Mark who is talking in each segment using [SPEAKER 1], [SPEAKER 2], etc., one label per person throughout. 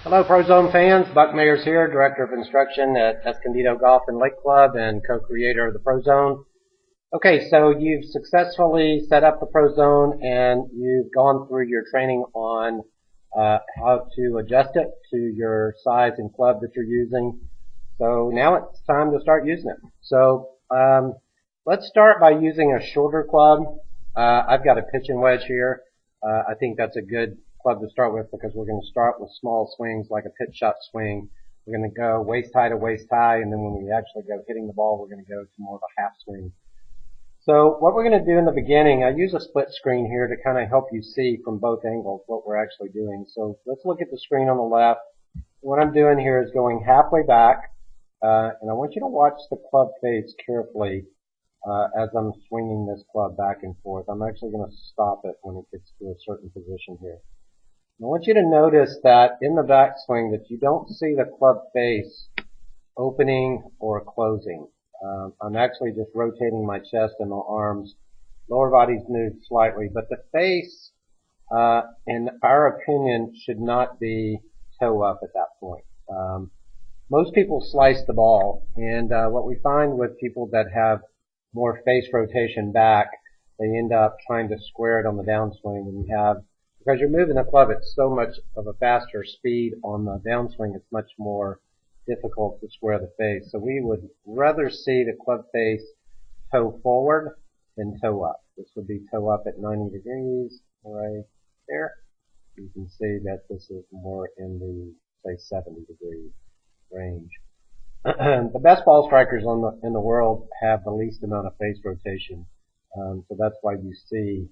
[SPEAKER 1] Hello, Prozone fans. Buck Mayers here, Director of Instruction at Escondido Golf and Lake Club and co-creator of the Prozone. Okay, so you've successfully set up the Prozone and you've gone through your training on how to adjust it to your size and club that you're using. So now it's time to start using it. So let's start by using a shorter club. I've got a pitch and wedge here. I think that's a good club to start with because we're going to start with small swings like a pitch shot swing. We're going to go waist high to waist high, and then when we actually go hitting the ball, we're going to go to more of a half swing. So what we're going to do in the beginning, I use a split screen here to kind of help you see from both angles what we're actually doing. So let's look at the screen on the left. What I'm doing here is going halfway back, and I want you to watch the club face carefully as I'm swinging this club back and forth. I'm actually going to stop it when it gets to a certain position here. I want you to notice that in the backswing that you don't see the club face opening or closing. I'm actually just rotating my chest and my arms. Lower body's moved slightly, but the face, in our opinion, should not be toe up at that point. Most people slice the ball, and what we find with people that have more face rotation back, they end up trying to square it on the downswing, and you have, because you're moving the club at so much of a faster speed on the downswing, it's much more difficult to square the face. So we would rather see the club face toe forward than toe up. This would be toe up at 90 degrees right there. You can see that this is more in the, say, 70 degree range. The best ball strikers in the world have the least amount of face rotation. So that's why you see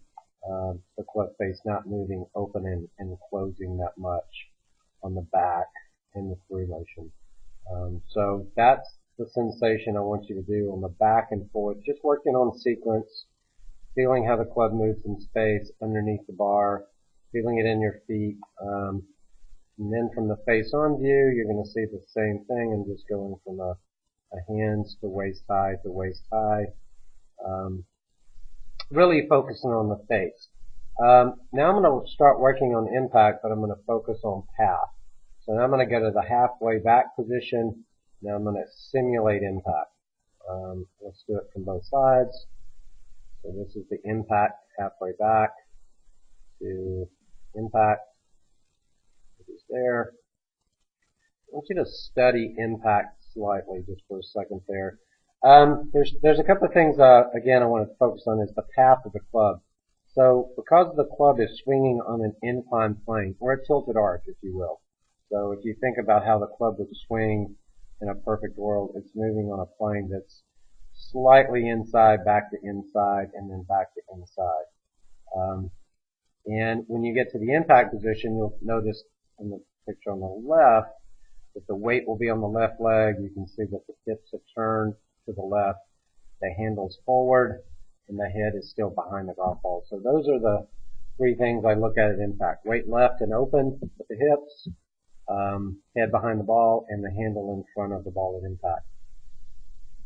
[SPEAKER 1] the club face not moving open and closing that much on the back in the through motion. So that's the sensation I want you to do on the back and forth, just working on sequence, feeling how the club moves in space underneath the bar, feeling it in your feet. And then from the face on view, you're going to see the same thing and just going from a hands to waist high to waist high. Really focusing on the face. Now I'm going to start working on impact, but I'm going to focus on path. So now I'm going to go to the halfway back position. Now I'm going to simulate impact. Let's do it from both sides. So this is the impact halfway back to impact. It is there. I want you to study impact slightly just for a second there. There's a couple of things, again, I want to focus on is the path of the club. So because the club is swinging on an inclined plane, or a tilted arc, if you will. So if you think about how the club would swing in a perfect world, it's moving on a plane that's slightly inside, back to inside, and then back to inside. And when you get to the impact position, you'll notice in the picture on the left that the weight will be on the left leg. You can see that the hips have turned to the left, the handle's forward, and the head is still behind the golf ball. So those are the three things I look at impact. Weight left and open with the hips, head behind the ball, and the handle in front of the ball at impact.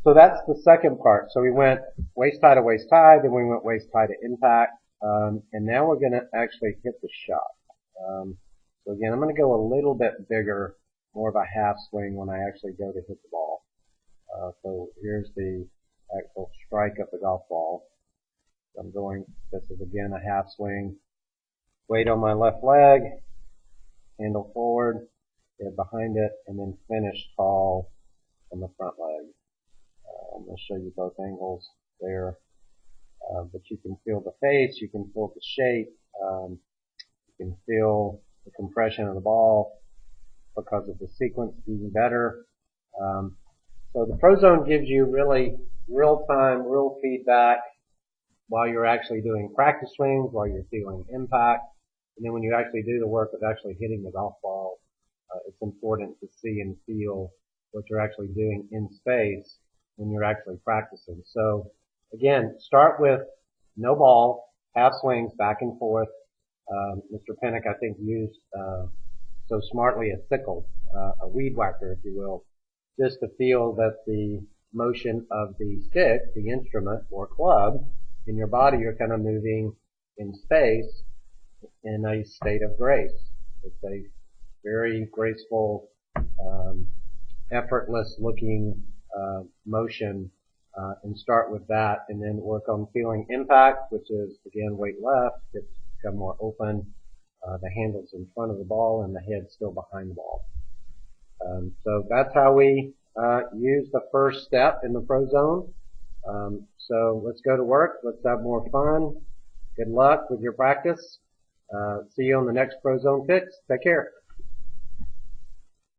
[SPEAKER 1] So that's the second part. So we went waist high to waist high, then we went waist high to impact, and now we're going to actually hit the shot. So again, I'm going to go a little bit bigger, more of a half swing when I actually go to hit the ball. So here's the actual strike of the golf ball. So I'm going, this is again a half swing. Weight on my left leg, handle forward, head behind it, and then finish tall on the front leg. I'm going to show you both angles there. But you can feel the face, you can feel the shape, you can feel the compression of the ball because of the sequence being better. So the Prozone gives you really real-time, real feedback while you're actually doing practice swings, while you're feeling impact, and then when you actually do the work of actually hitting the golf ball, it's important to see and feel what you're actually doing in space when you're actually practicing. So again, start with no ball, half swings back and forth. Mr. Pinnock, I think, used so smartly a sickle, a weed whacker, if you will, just to feel that the motion of the stick, the instrument or club, in your body, you're kind of moving in space in a state of grace. It's a very graceful, effortless looking motion, and start with that, and then work on feeling impact, which is again weight left, hips become more open, the handle's in front of the ball and the head's still behind the ball. So that's how we use the first step in the Pro Zone. So let's go to work. Let's have more fun. Good luck with your practice. See you on the next Pro Zone Fix. Take care.